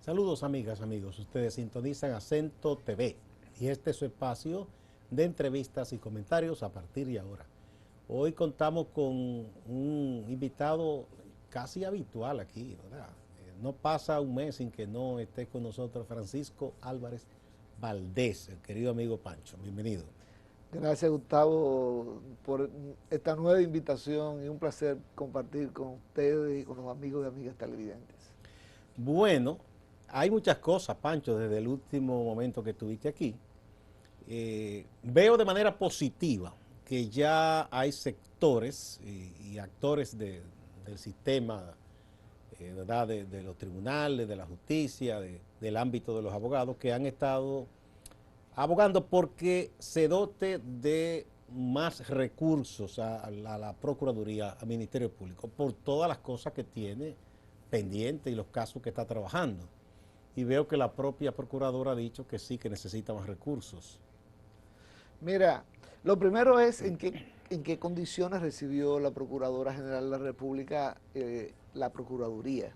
Saludos amigas, amigos. Ustedes sintonizan Acento TV y este es su espacio de entrevistas y comentarios a partir de ahora. Hoy contamos con un invitado casi habitual aquí, ¿verdad? No pasa un mes sin que no esté con nosotros Francisco Álvarez Valdés, el querido amigo Pancho. Bienvenido. Gracias, Gustavo, por esta nueva invitación y un placer compartir con ustedes y con los amigos y amigas televidentes. Bueno, hay muchas cosas, Pancho, desde el último momento que estuviste aquí. Veo de manera positiva que ya hay sectores y actores del sistema, ¿verdad? De los tribunales, de la justicia, del ámbito de los abogados, que han estado abogando porque se dote de más recursos a la Procuraduría, al Ministerio Público, por todas las cosas que tiene pendiente y los casos que está trabajando. Y veo que la propia Procuradora ha dicho que sí, que necesita más recursos. Mira, lo primero es en qué condiciones recibió la Procuradora General de la República la Procuraduría.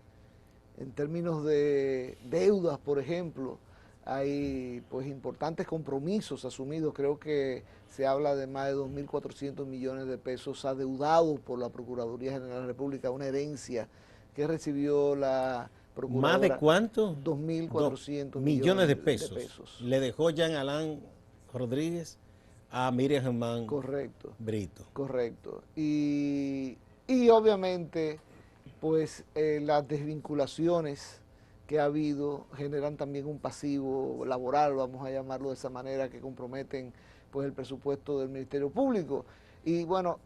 En términos de deudas, por ejemplo, hay pues importantes compromisos asumidos. Creo que se habla de más de 2.400 millones de pesos adeudados por la Procuraduría General de la República, una herencia que recibió la ¿Más de Procuradora, cuánto? 2.400 Millones de millones de pesos. pesos. Le dejó Jean Alain Rodríguez a Miriam Germán Correcto, Brito. correcto. Y obviamente, pues las desvinculaciones que ha habido generan también un pasivo laboral, vamos a llamarlo de esa manera, que comprometen pues el presupuesto del Ministerio Público. Y bueno,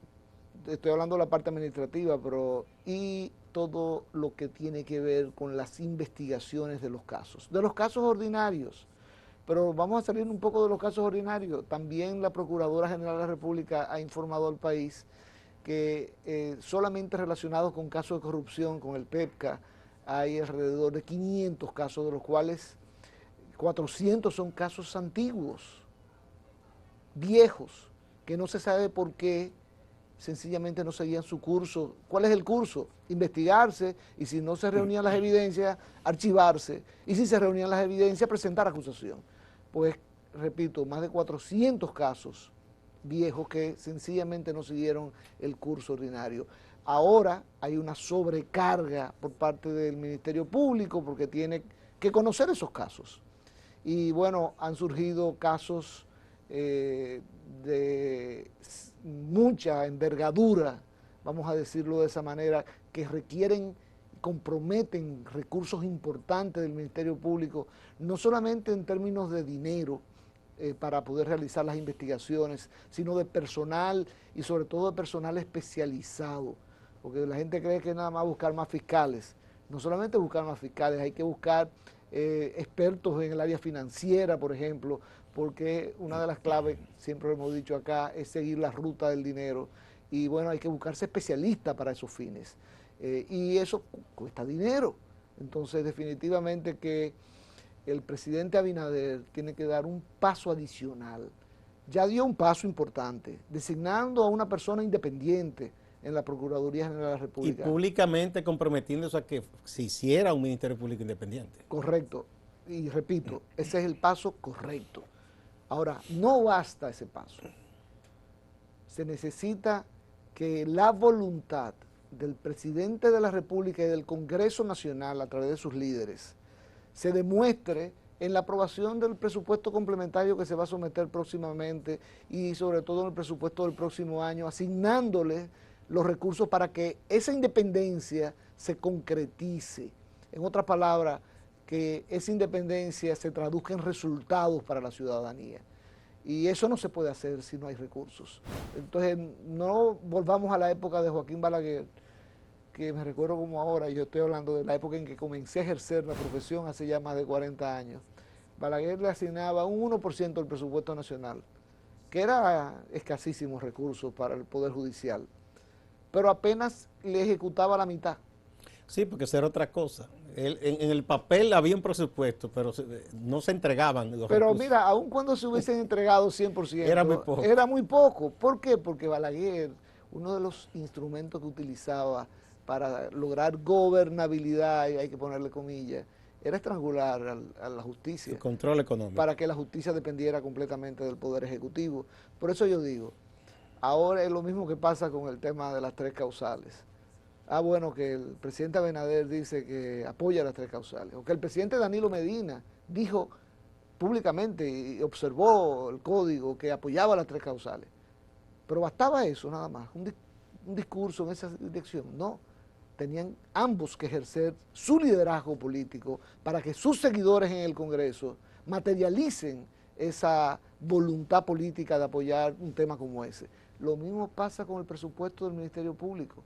estoy hablando de la parte administrativa, pero y todo lo que tiene que ver con las investigaciones de los casos ordinarios. Pero vamos a salir un poco de los casos ordinarios. También la Procuradora General de la República ha informado al país que solamente relacionados con casos de corrupción, con el PEPCA, hay alrededor de 500 casos, de los cuales 400 son casos antiguos, viejos, que no se sabe por qué sencillamente no seguían su curso. ¿Cuál es el curso? Investigarse, y si no se reunían las evidencias, archivarse, y si se reunían las evidencias, presentar acusación. Pues, repito, más de 400 casos viejos que sencillamente no siguieron el curso ordinario. Ahora hay una sobrecarga por parte del Ministerio Público porque tiene que conocer esos casos. Y bueno, han surgido casos de mucha envergadura, vamos a decirlo de esa manera, que requieren, comprometen recursos importantes del Ministerio Público, no solamente en términos de dinero para poder realizar las investigaciones, sino de personal y sobre todo de personal especializado, porque la gente cree que nada más buscar más fiscales. No solamente buscar más fiscales, hay que buscar expertos en el área financiera, por ejemplo, porque una de las claves, siempre lo hemos dicho acá, es seguir la ruta del dinero. Y bueno, hay que buscarse especialistas para esos fines. Y eso cuesta dinero. Entonces, definitivamente que el presidente Abinader tiene que dar un paso adicional. Ya dio un paso importante, designando a una persona independiente en la Procuraduría General de la Y República. públicamente comprometiéndose a que se hiciera un Ministerio Público independiente. Correcto. Y repito, ese es el paso correcto. Ahora, no basta ese paso. Se necesita que la voluntad del presidente de la República y del Congreso Nacional, a través de sus líderes, se demuestre en la aprobación del presupuesto complementario que se va a someter próximamente y sobre todo en el presupuesto del próximo año, asignándole los recursos para que esa independencia se concretice. En otras palabras, que esa independencia se traduzca en resultados para la ciudadanía. Y eso no se puede hacer si no hay recursos. Entonces, no volvamos a la época de Joaquín Balaguer, que me recuerdo como ahora, yo estoy hablando de la época en que comencé a ejercer la profesión hace ya más de 40 años. Balaguer le asignaba un 1% del presupuesto nacional, que era escasísimos recursos para el Poder Judicial, pero apenas le ejecutaba la mitad. Sí, porque esa era otra cosa. En el papel había un presupuesto, pero no se entregaban los Pero recursos. mira, aun cuando se hubiesen entregado Era muy 100%, poco. era muy poco. ¿Por qué? Porque Balaguer, uno de los instrumentos que utilizaba para lograr gobernabilidad, y hay que ponerle comillas, era estrangular a la justicia. El control económico. Para que la justicia dependiera completamente del Poder Ejecutivo. Por eso yo digo, ahora es lo mismo que pasa con el tema de las 3 causales. Bueno, que el presidente Abinader dice que apoya las 3 causales, o que el presidente Danilo Medina dijo públicamente y observó el código que apoyaba las 3 causales. Pero bastaba eso nada más, un discurso en esa dirección. No, tenían ambos que ejercer su liderazgo político para que sus seguidores en el Congreso materialicen esa voluntad política de apoyar un tema como ese. Lo mismo pasa con el presupuesto del Ministerio Público.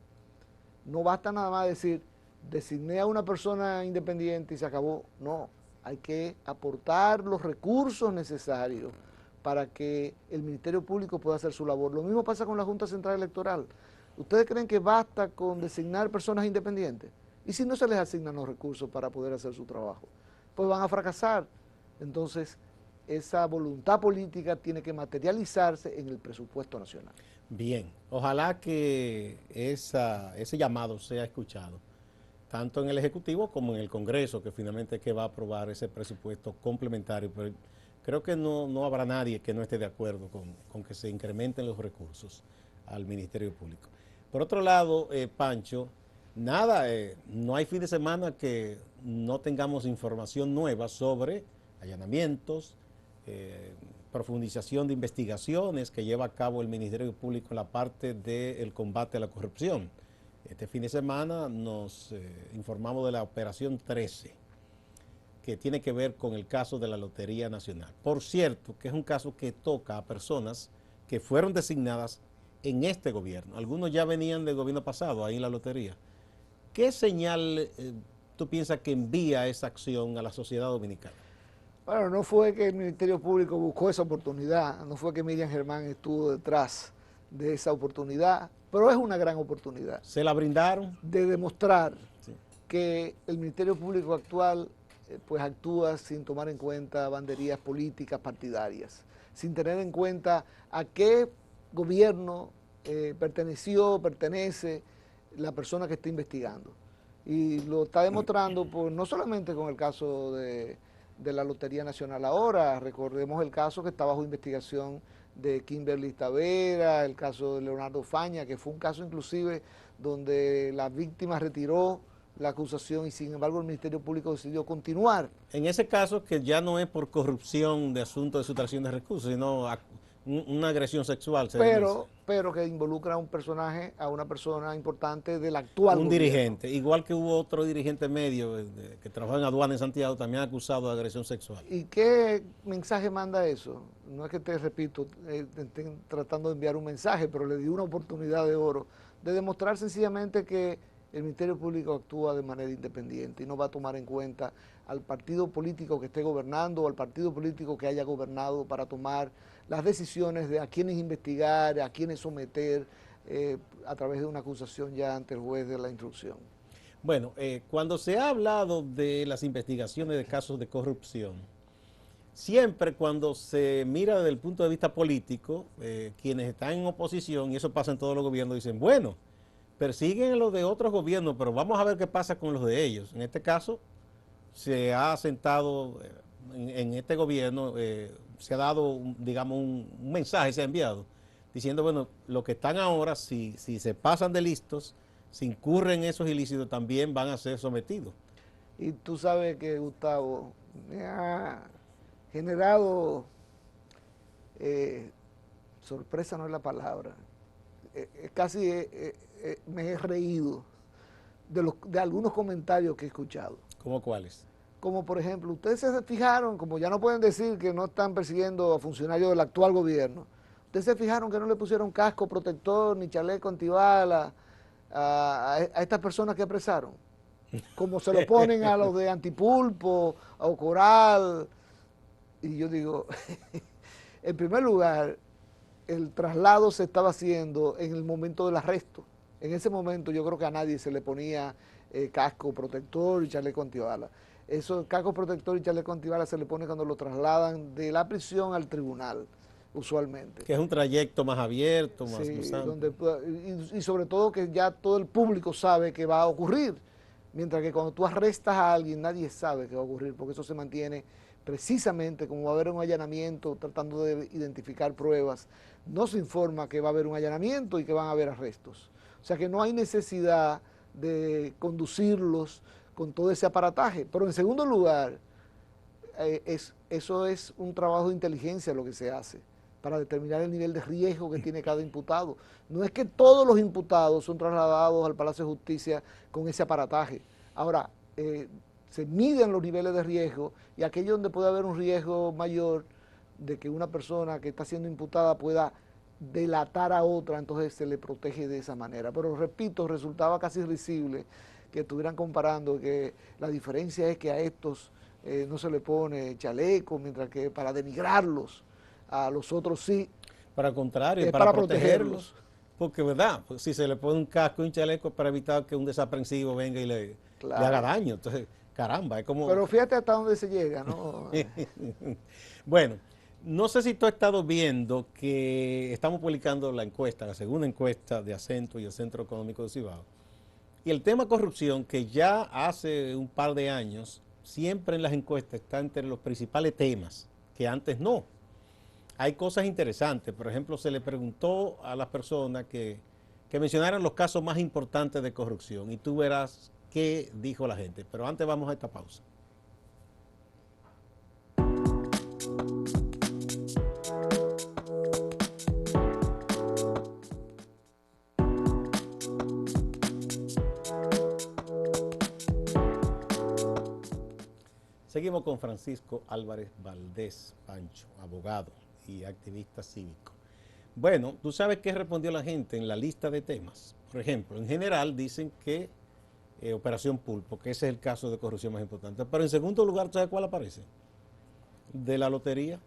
No basta nada más decir, designé a una persona independiente y se acabó. No, hay que aportar los recursos necesarios para que el Ministerio Público pueda hacer su labor. Lo mismo pasa con la Junta Central Electoral. ¿Ustedes creen que basta con designar personas independientes? ¿Y si no se les asignan los recursos para poder hacer su trabajo? Pues van a fracasar. Entonces, esa voluntad política tiene que materializarse en el presupuesto nacional. Bien, ojalá que ese llamado sea escuchado, tanto en el Ejecutivo como en el Congreso, que finalmente es que va a aprobar ese presupuesto complementario. Pero creo que no habrá nadie que no esté de acuerdo con que se incrementen los recursos al Ministerio Público. Por otro lado, Pancho, nada, no hay fin de semana que no tengamos información nueva sobre allanamientos, profundización de investigaciones que lleva a cabo el Ministerio Público en la parte del combate a la corrupción. Este fin de semana nos informamos de la Operación 13, que tiene que ver con el caso de la Lotería Nacional. Por cierto, que es un caso que toca a personas que fueron designadas en este gobierno. Algunos ya venían del gobierno pasado, ahí en la lotería. ¿Qué señal tú piensas que envía esa acción a la sociedad dominicana? Bueno, no fue que el Ministerio Público buscó esa oportunidad, no fue que Miriam Germán estuvo detrás de esa oportunidad, pero es una gran oportunidad. ¿Se la brindaron? De demostrar que el Ministerio Público actual pues actúa sin tomar en cuenta banderías políticas partidarias, sin tener en cuenta a qué gobierno pertenece la persona que está investigando. Y lo está demostrando pues, no solamente con el caso de la Lotería Nacional ahora, recordemos el caso que está bajo investigación de Kimberly Tavera, el caso de Leonardo Faña, que fue un caso inclusive donde la víctima retiró la acusación y sin embargo el Ministerio Público decidió continuar. En ese caso que ya no es por corrupción de asunto de sustracción de recursos, sino una agresión sexual. Pero que involucra a un personaje, a una persona importante del actual un gobierno. Dirigente, igual que hubo otro dirigente medio que trabajó en aduana en Santiago, también acusado de agresión sexual. ¿Y qué mensaje manda eso? No es que te repito, estén tratando de enviar un mensaje, pero le di una oportunidad de oro de demostrar sencillamente que el Ministerio Público actúa de manera independiente y no va a tomar en cuenta al partido político que esté gobernando o al partido político que haya gobernado para tomar las decisiones de a quiénes investigar, a quiénes someter a través de una acusación ya ante el juez de la instrucción. Bueno, cuando se ha hablado de las investigaciones de casos de corrupción, siempre cuando se mira desde el punto de vista político, quienes están en oposición, y eso pasa en todos los gobiernos, dicen, bueno, persiguen los de otros gobiernos, pero vamos a ver qué pasa con los de ellos. En este caso, se ha sentado en este gobierno, se ha dado, digamos, un mensaje, se ha enviado, diciendo, bueno, los que están ahora, si se pasan de listos, si incurren esos ilícitos, también van a ser sometidos. Y tú sabes que, Gustavo, me ha generado, sorpresa no es la palabra, casi me he reído de algunos comentarios que he escuchado. ¿Cómo cuáles? Como por ejemplo, ustedes se fijaron, como ya no pueden decir que no están persiguiendo a funcionarios del actual gobierno, ustedes se fijaron que no le pusieron casco protector ni chaleco antibala a estas personas que apresaron, como se lo ponen a los de Antipulpo, a Ocoral. Y yo digo, en primer lugar, el traslado se estaba haciendo en el momento del arresto. En ese momento yo creo que a nadie se le ponía casco protector y chaleco antibala. Eso, casco protector y chaleco antibala se le pone cuando lo trasladan de la prisión al tribunal, usualmente. Que es un trayecto más abierto, más y sobre todo que ya todo el público sabe que va a ocurrir. Mientras que cuando tú arrestas a alguien, nadie sabe qué va a ocurrir, porque eso se mantiene precisamente como va a haber un allanamiento, tratando de identificar pruebas. No se informa que va a haber un allanamiento y que van a haber arrestos. O sea que no hay necesidad de conducirlos con todo ese aparataje. Pero en segundo lugar, eso es un trabajo de inteligencia lo que se hace para determinar el nivel de riesgo que tiene cada imputado. No es que todos los imputados son trasladados al Palacio de Justicia con ese aparataje. Ahora, se miden los niveles de riesgo y aquello donde puede haber un riesgo mayor de que una persona que está siendo imputada pueda delatar a otra, entonces se le protege de esa manera. Pero repito, resultaba casi risible que estuvieran comparando, que la diferencia es que a estos no se le pone chaleco, mientras que para denigrarlos, a los otros sí. Para el contrario, Es para para protegerlos. protegerlos. Porque, ¿verdad? Pues, si se le pone un casco y un chaleco es para evitar que un desaprensivo venga y le haga Claro. daño. Entonces, caramba, es como... Pero fíjate hasta dónde se llega, ¿no? Bueno, no sé si tú has estado viendo que estamos publicando la encuesta, la segunda encuesta de Acento y el Centro Económico de Cibao. Y el tema corrupción, que ya hace un par de años, siempre en las encuestas está entre los principales temas, que antes no. Hay cosas interesantes. Por ejemplo, se le preguntó a las personas que mencionaran los casos más importantes de corrupción y tú verás qué dijo la gente. Pero antes vamos a esta pausa. Seguimos con Francisco Álvarez Valdés Pancho, abogado y activista cívico. Bueno, tú sabes qué respondió la gente en la lista de temas. Por ejemplo, en general dicen que Operación Pulpo, que ese es el caso de corrupción más importante. Pero en segundo lugar, ¿sabes cuál aparece? De la lotería.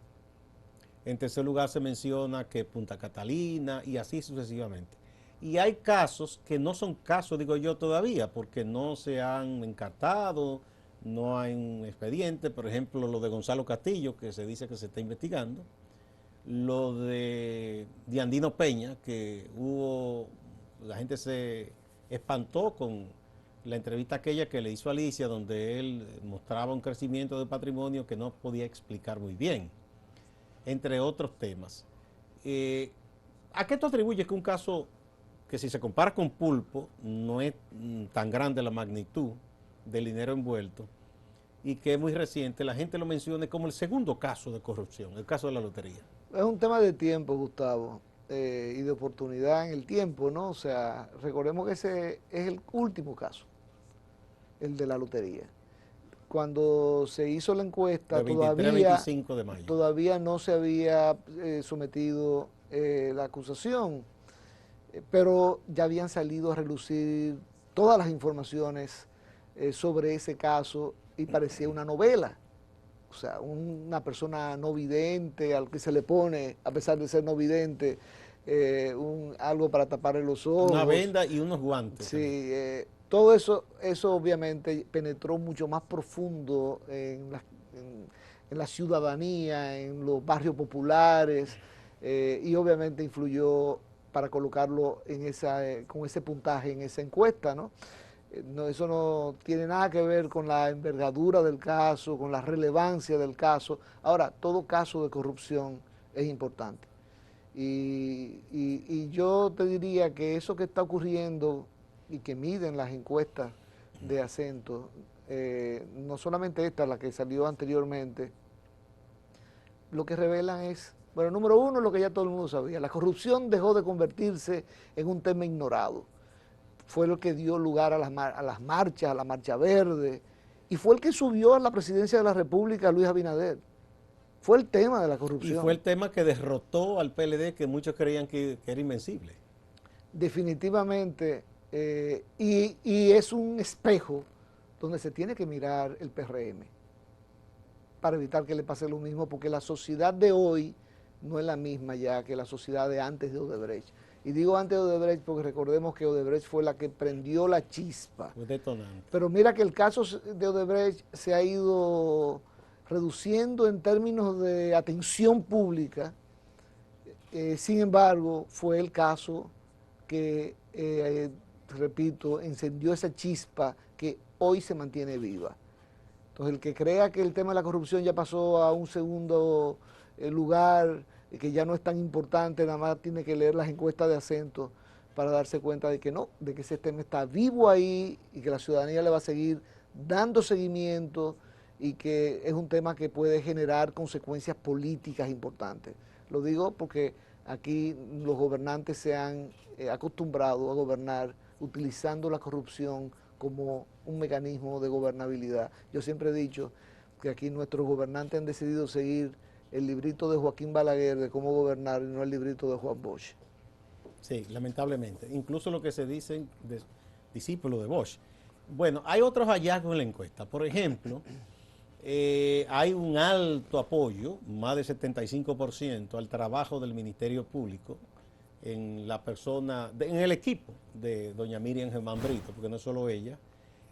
En tercer lugar se menciona que Punta Catalina y así sucesivamente. Y hay casos que no son casos, digo yo, todavía, porque no se han encartado, no hay un expediente. Por ejemplo, lo de Gonzalo Castillo, que se dice que se está investigando. Lo de Andino Peña, que la gente se espantó con la entrevista aquella que le hizo a Alicia, donde él mostraba un crecimiento de patrimonio que no podía explicar muy bien, entre otros temas. ¿A qué tú atribuyes que un caso que, si se compara con Pulpo, no es tan grande la magnitud del dinero envuelto y que es muy reciente, la gente lo mencione como el segundo caso de corrupción, el caso de la lotería? Es un tema de tiempo, Gustavo, y de oportunidad en el tiempo, ¿no? O sea, recordemos que ese es el último caso, el de la lotería. Cuando se hizo la encuesta, De 23 a 25 de mayo. todavía no se había sometido la acusación, pero ya habían salido a relucir todas las informaciones sobre ese caso y parecía una novela. O sea, una persona no vidente al que se le pone, a pesar de ser no vidente, algo para taparle los ojos. Una venda y unos guantes. Sí, todo eso obviamente penetró mucho más profundo en la ciudadanía, en los barrios populares, y obviamente influyó para colocarlo con ese puntaje en esa encuesta, ¿no? No, eso no tiene nada que ver con la envergadura del caso, con la relevancia del caso. Ahora, todo caso de corrupción es importante. Y yo te diría que eso que está ocurriendo y que miden las encuestas de Acento, no solamente esta, la que salió anteriormente, lo que revelan es, bueno, número uno, lo que ya todo el mundo sabía, la corrupción dejó de convertirse en un tema ignorado. Fue lo que dio lugar a las marchas, a la Marcha Verde, y fue el que subió a la presidencia de la República a Luis Abinader. Fue el tema de la corrupción. Y fue el tema que derrotó al PLD, que muchos creían que era invencible. Definitivamente, y es un espejo donde se tiene que mirar el PRM para evitar que le pase lo mismo, porque la sociedad de hoy no es la misma ya que la sociedad de antes de Odebrecht. Y digo antes de Odebrecht porque recordemos que Odebrecht fue la que prendió la chispa. Fue detonante. Pero mira que el caso de Odebrecht se ha ido reduciendo en términos de atención pública. Sin embargo, fue el caso que repito, encendió esa chispa que hoy se mantiene viva. Entonces, el que crea que el tema de la corrupción ya pasó a un segundo lugar, que ya no es tan importante, nada más tiene que leer las encuestas de acento para darse cuenta de que no, de que ese tema está vivo ahí y que la ciudadanía le va a seguir dando seguimiento y que es un tema que puede generar consecuencias políticas importantes. Lo digo porque aquí los gobernantes se han acostumbrado a gobernar utilizando la corrupción como un mecanismo de gobernabilidad. Yo siempre he dicho que aquí nuestros gobernantes han decidido seguir el librito de Joaquín Balaguer de cómo gobernar y no el librito de Juan Bosch. Sí, lamentablemente. Incluso lo que se dicen discípulos de Bosch. Bueno, hay otros hallazgos en la encuesta. Por ejemplo, hay un alto apoyo, más del 75%, al trabajo del Ministerio Público en la persona, en el equipo de doña Miriam Germán Brito, porque no es solo ella,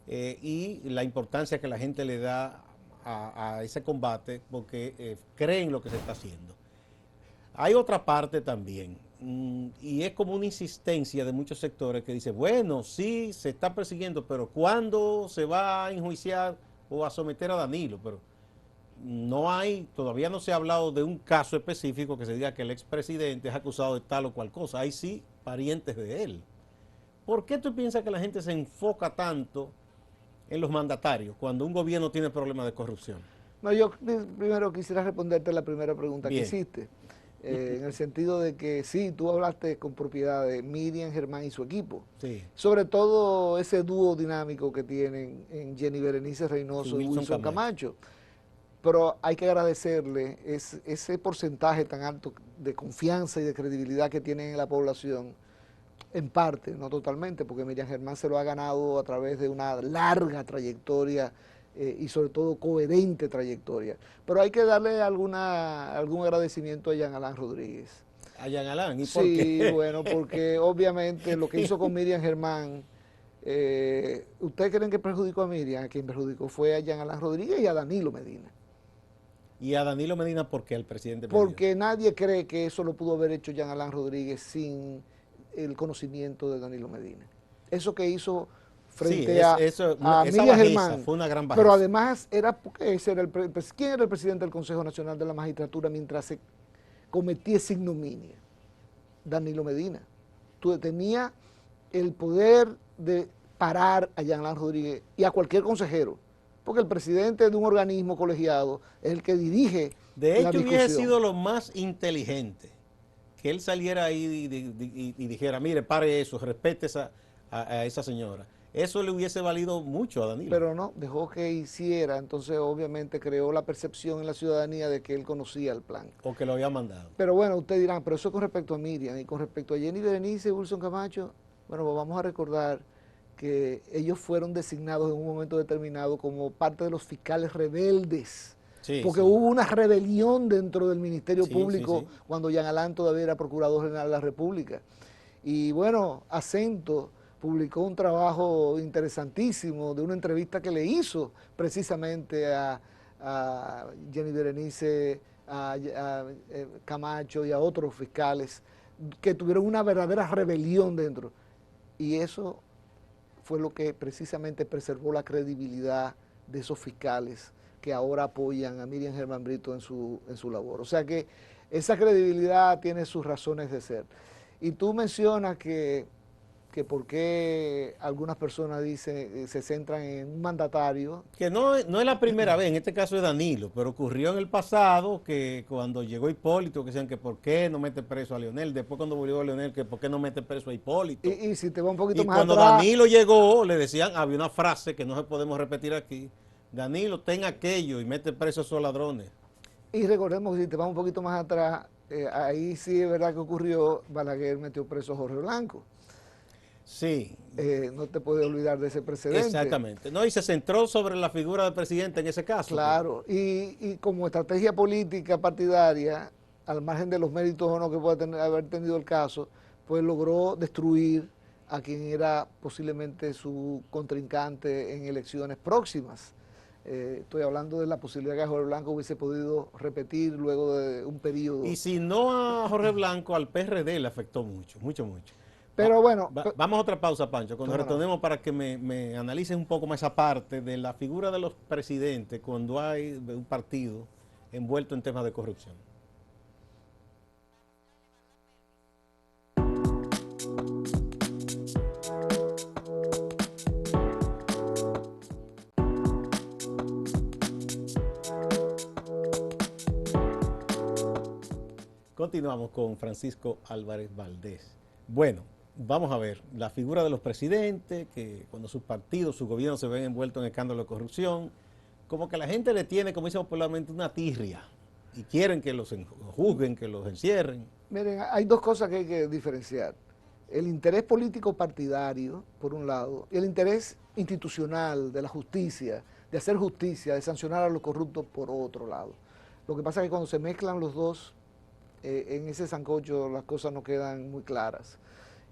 y la importancia que la gente le da a ese combate porque creen lo que se está haciendo. Hay otra parte también, y es como una insistencia de muchos sectores que dice, bueno, sí, se está persiguiendo, pero ¿cuándo se va a enjuiciar o a someter a Danilo? Pero no hay, todavía no se ha hablado de un caso específico que se diga que el expresidente es acusado de tal o cual cosa. Hay sí parientes de él. ¿Por qué tú piensas que la gente se enfoca tanto en los mandatarios cuando un gobierno tiene problemas de corrupción? No, yo primero quisiera responderte la primera pregunta que Bien. hiciste, en el sentido de que sí, tú hablaste con propiedad de Miriam Germán y su equipo, Sí. sobre todo ese dúo dinámico que tienen en Jenny Berenice Reynoso y Wilson Camacho. Pero hay que agradecerle ese porcentaje tan alto de confianza y de credibilidad que tienen en la población, en parte, no totalmente, porque Miriam Germán se lo ha ganado a través de una larga trayectoria y sobre todo coherente trayectoria. Pero hay que darle algún agradecimiento a Jean Alain Rodríguez. A Jean Alain, ¿y por Sí, qué? bueno, porque obviamente lo que hizo con Miriam Germán, ¿ustedes creen que perjudicó a Miriam? A quien perjudicó fue a Jean Alain Rodríguez y a Danilo Medina. Y a Danilo Medina, ¿por qué el presidente? Porque nadie cree que eso lo pudo haber hecho Jean Alain Rodríguez sin el conocimiento de Danilo Medina. Eso que hizo frente sí, a esa Miriam bajeza Germán, fue una gran bajeza. pero además era porque ese era ¿quién era el presidente del Consejo Nacional de la Magistratura mientras se cometía esa ignominia? Danilo Medina. Tú tenías el poder de parar a Jean Alain Rodríguez y a cualquier consejero, porque el presidente de un organismo colegiado es el que dirige de la hecho, discusión. hubiese sido lo más inteligente que él saliera ahí y dijera, mire, pare eso, respete a esa señora. Eso le hubiese valido mucho a Danilo. Pero no, dejó que hiciera, entonces obviamente creó la percepción en la ciudadanía de que él conocía el plan. O que lo había mandado. Pero bueno, ustedes dirán, pero eso con respecto a Miriam y con respecto a Jenny Berenice y Wilson Camacho, bueno, pues vamos a recordar que ellos fueron designados en un momento determinado como parte de los fiscales rebeldes. Sí, porque sí. Hubo una rebelión dentro del Ministerio Público cuando Jean Alain todavía era Procurador General de la República. Y bueno, Acento publicó un trabajo interesantísimo de una entrevista que le hizo precisamente a Jenny Berenice, a Camacho y a otros fiscales que tuvieron una verdadera rebelión dentro. Y eso fue lo que precisamente preservó la credibilidad de esos fiscales que ahora apoyan a Miriam Germán Brito en su labor. O sea que esa credibilidad tiene sus razones de ser. Y tú mencionas que por qué algunas personas dicen, se centran en un mandatario. Que no es la primera vez, en este caso es Danilo, pero ocurrió en el pasado que cuando llegó Hipólito, que decían que por qué no mete preso a Leonel, después cuando volvió a Leonel, que por qué no mete preso a Hipólito. Y si te va un poquito más cuando atrás, Danilo llegó, le decían, había una frase que no se podemos repetir aquí, Danilo, ten aquello y mete preso a esos ladrones. Y recordemos que si te vas un poquito más atrás, ahí sí es verdad que ocurrió, Balaguer metió preso a Jorge Blanco. Sí. No te puedes olvidar de ese precedente. Exactamente. No, y se centró sobre la figura del presidente en ese caso. Claro, y como estrategia política partidaria, al margen de los méritos o no que pueda haber tenido el caso, pues logró destruir a quien era posiblemente su contrincante en elecciones próximas. Estoy hablando de la posibilidad que Jorge Blanco hubiese podido repetir luego de un periodo. Y si no a Jorge Blanco, al PRD le afectó mucho, mucho, mucho. Pero bueno, vamos a otra pausa, Pancho. Cuando retornemos para que me analices un poco más esa parte de la figura de los presidentes cuando hay un partido envuelto en temas de corrupción. Continuamos con Francisco Álvarez Valdés. Bueno, vamos a ver, la figura de los presidentes, que cuando sus partidos, sus gobiernos se ven envueltos en escándalos de corrupción, como que la gente le tiene, como dice popularmente, una tirria y quieren que los juzguen, que los encierren. Miren, hay dos cosas que hay que diferenciar. El interés político partidario, por un lado, y el interés institucional de la justicia, de hacer justicia, de sancionar a los corruptos, por otro lado. Lo que pasa es que cuando se mezclan los dos, en ese sancocho las cosas no quedan muy claras.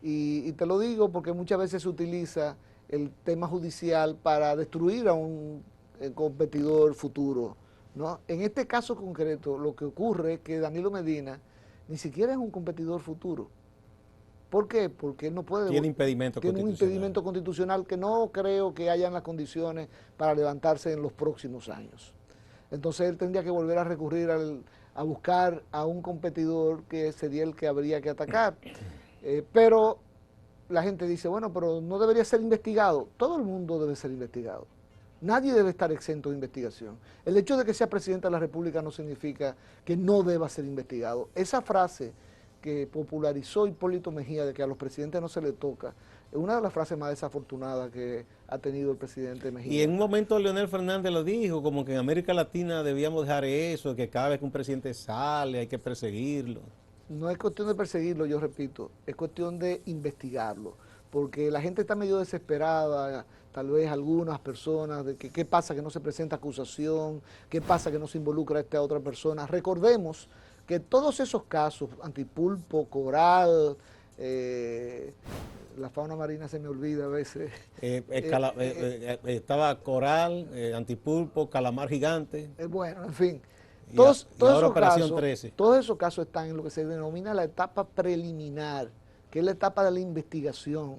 Y te lo digo porque muchas veces se utiliza el tema judicial para destruir a un competidor futuro, ¿no? En este caso concreto, lo que ocurre es que Danilo Medina ni siquiera es un competidor futuro. ¿Por qué? Porque él no puede... Tiene impedimento constitucional. Tiene un impedimento constitucional que no creo que hayan las condiciones para levantarse en los próximos años. Entonces él tendría que volver a recurrir a buscar a un competidor que sería el que habría que atacar. Pero la gente dice, bueno, pero no debería ser investigado. Todo el mundo debe ser investigado. Nadie debe estar exento de investigación. El hecho de que sea presidente de la República no significa que no deba ser investigado. Esa frase que popularizó Hipólito Mejía de que a los presidentes no se les toca, es una de las frases más desafortunadas que ha tenido el presidente Mejía. Y en un momento Leonel Fernández lo dijo, como que en América Latina debíamos dejar eso, que cada vez que un presidente sale hay que perseguirlo. No es cuestión de perseguirlo, yo repito, es cuestión de investigarlo, porque la gente está medio desesperada, tal vez algunas personas, de que qué pasa que no se presenta acusación, qué pasa que no se involucra a esta otra persona. Recordemos que todos esos casos, Antipulpo, Coral, la fauna marina se me olvida a veces. Estaba Coral, Antipulpo, Calamar Gigante. Bueno, en fin. Todos esos casos están en lo que se denomina la etapa preliminar, que es la etapa de la investigación.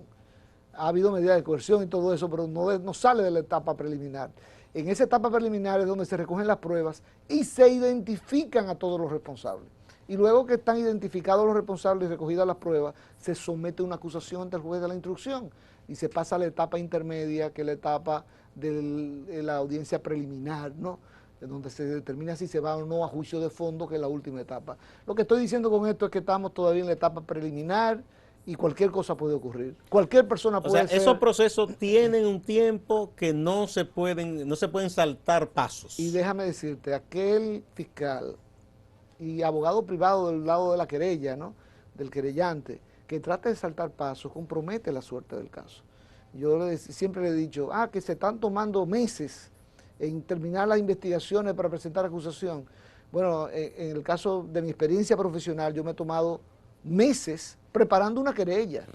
Ha habido medidas de coerción y todo eso, pero no sale de la etapa preliminar. En esa etapa preliminar es donde se recogen las pruebas y se identifican a todos los responsables. Y luego que están identificados los responsables y recogidas las pruebas, se somete una acusación ante el juez de la instrucción y se pasa a la etapa intermedia, que es la etapa de la audiencia preliminar, ¿no?, en donde se determina si se va o no a juicio de fondo, que es la última etapa. Lo que estoy diciendo con esto es que estamos todavía en la etapa preliminar y cualquier cosa puede ocurrir. Cualquier persona puede ser... Esos procesos tienen un tiempo que no se pueden saltar pasos. Y déjame decirte, aquel fiscal y abogado privado del lado de la querella, ¿no?, del querellante, que trate de saltar pasos, compromete la suerte del caso. Yo siempre le he dicho, que se están tomando meses en terminar las investigaciones para presentar acusación. Bueno, en el caso de mi experiencia profesional, yo me he tomado meses preparando una querella,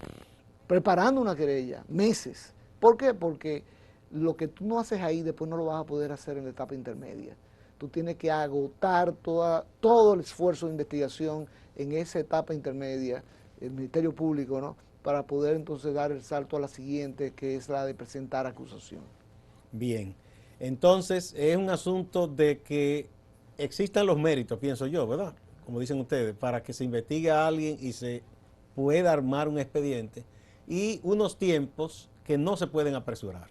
meses. ¿Por qué? Porque lo que tú no haces ahí, después no lo vas a poder hacer en la etapa intermedia. Tú tienes que agotar todo el esfuerzo de investigación en esa etapa intermedia, el Ministerio Público, ¿no?, para poder entonces dar el salto a la siguiente, que es la de presentar acusación. Bien. Entonces, es un asunto de que existan los méritos, pienso yo, ¿verdad? Como dicen ustedes, para que se investigue a alguien y se pueda armar un expediente y unos tiempos que no se pueden apresurar.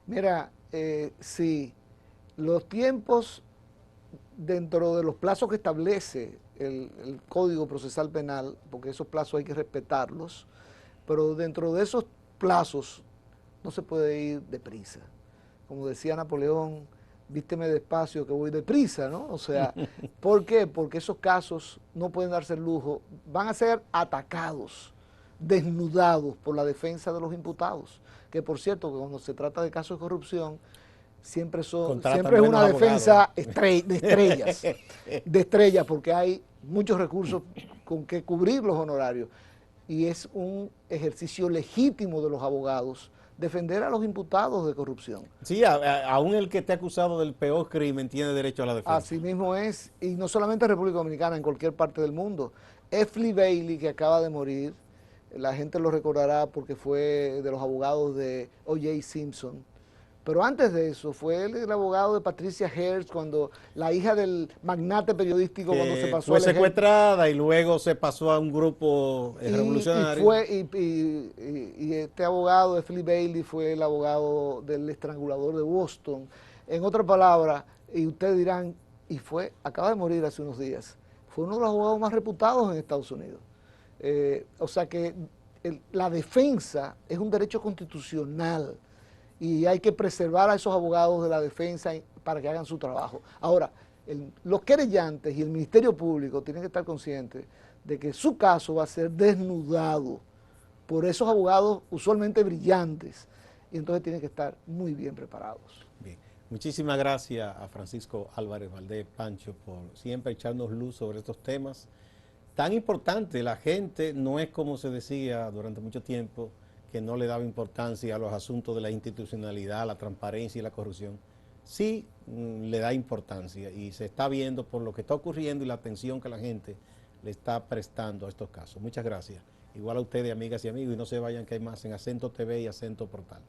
Mira, sí, los tiempos dentro de los plazos que establece el Código Procesal Penal, porque esos plazos hay que respetarlos, pero dentro de esos plazos no se puede ir deprisa. Como decía Napoleón, vísteme despacio que voy deprisa, ¿no? O sea, ¿por qué? Porque esos casos no pueden darse el lujo, van a ser atacados, desnudados por la defensa de los imputados, que por cierto, que cuando se trata de casos de corrupción, siempre es una defensa de estrellas, porque hay muchos recursos con que cubrir los honorarios, y es un ejercicio legítimo de los abogados defender a los imputados de corrupción. Sí, aún el que esté acusado del peor crimen tiene derecho a la defensa. Así mismo es, y no solamente en República Dominicana, en cualquier parte del mundo. F. Lee Bailey, que acaba de morir, La gente lo recordará porque fue de los abogados de O.J. Simpson. Pero antes de eso, fue el abogado de Patricia Hearst, cuando la hija del magnate periodístico, cuando se Que pasó fue al ejército. secuestrada y luego se pasó a un grupo revolucionario. Y este abogado de Philip Bailey fue el abogado del estrangulador de Boston. En otras palabras, y ustedes dirán, acaba de morir hace unos días, fue uno de los abogados más reputados en Estados Unidos. O sea que la defensa es un derecho constitucional y hay que preservar a esos abogados de la defensa para que hagan su trabajo. Ahora, los querellantes y el Ministerio Público tienen que estar conscientes de que su caso va a ser desnudado por esos abogados usualmente brillantes, y entonces tienen que estar muy bien preparados. Bien. Muchísimas gracias a Francisco Álvarez Valdés, Pancho, por siempre echarnos luz sobre estos temas tan importantes. La gente no es como se decía durante mucho tiempo, que no le daba importancia a los asuntos de la institucionalidad, la transparencia y la corrupción. Sí le da importancia y se está viendo por lo que está ocurriendo y la atención que la gente le está prestando a estos casos. Muchas gracias. Igual a ustedes, amigas y amigos, y no se vayan que hay más en Acento TV y Acento Portal.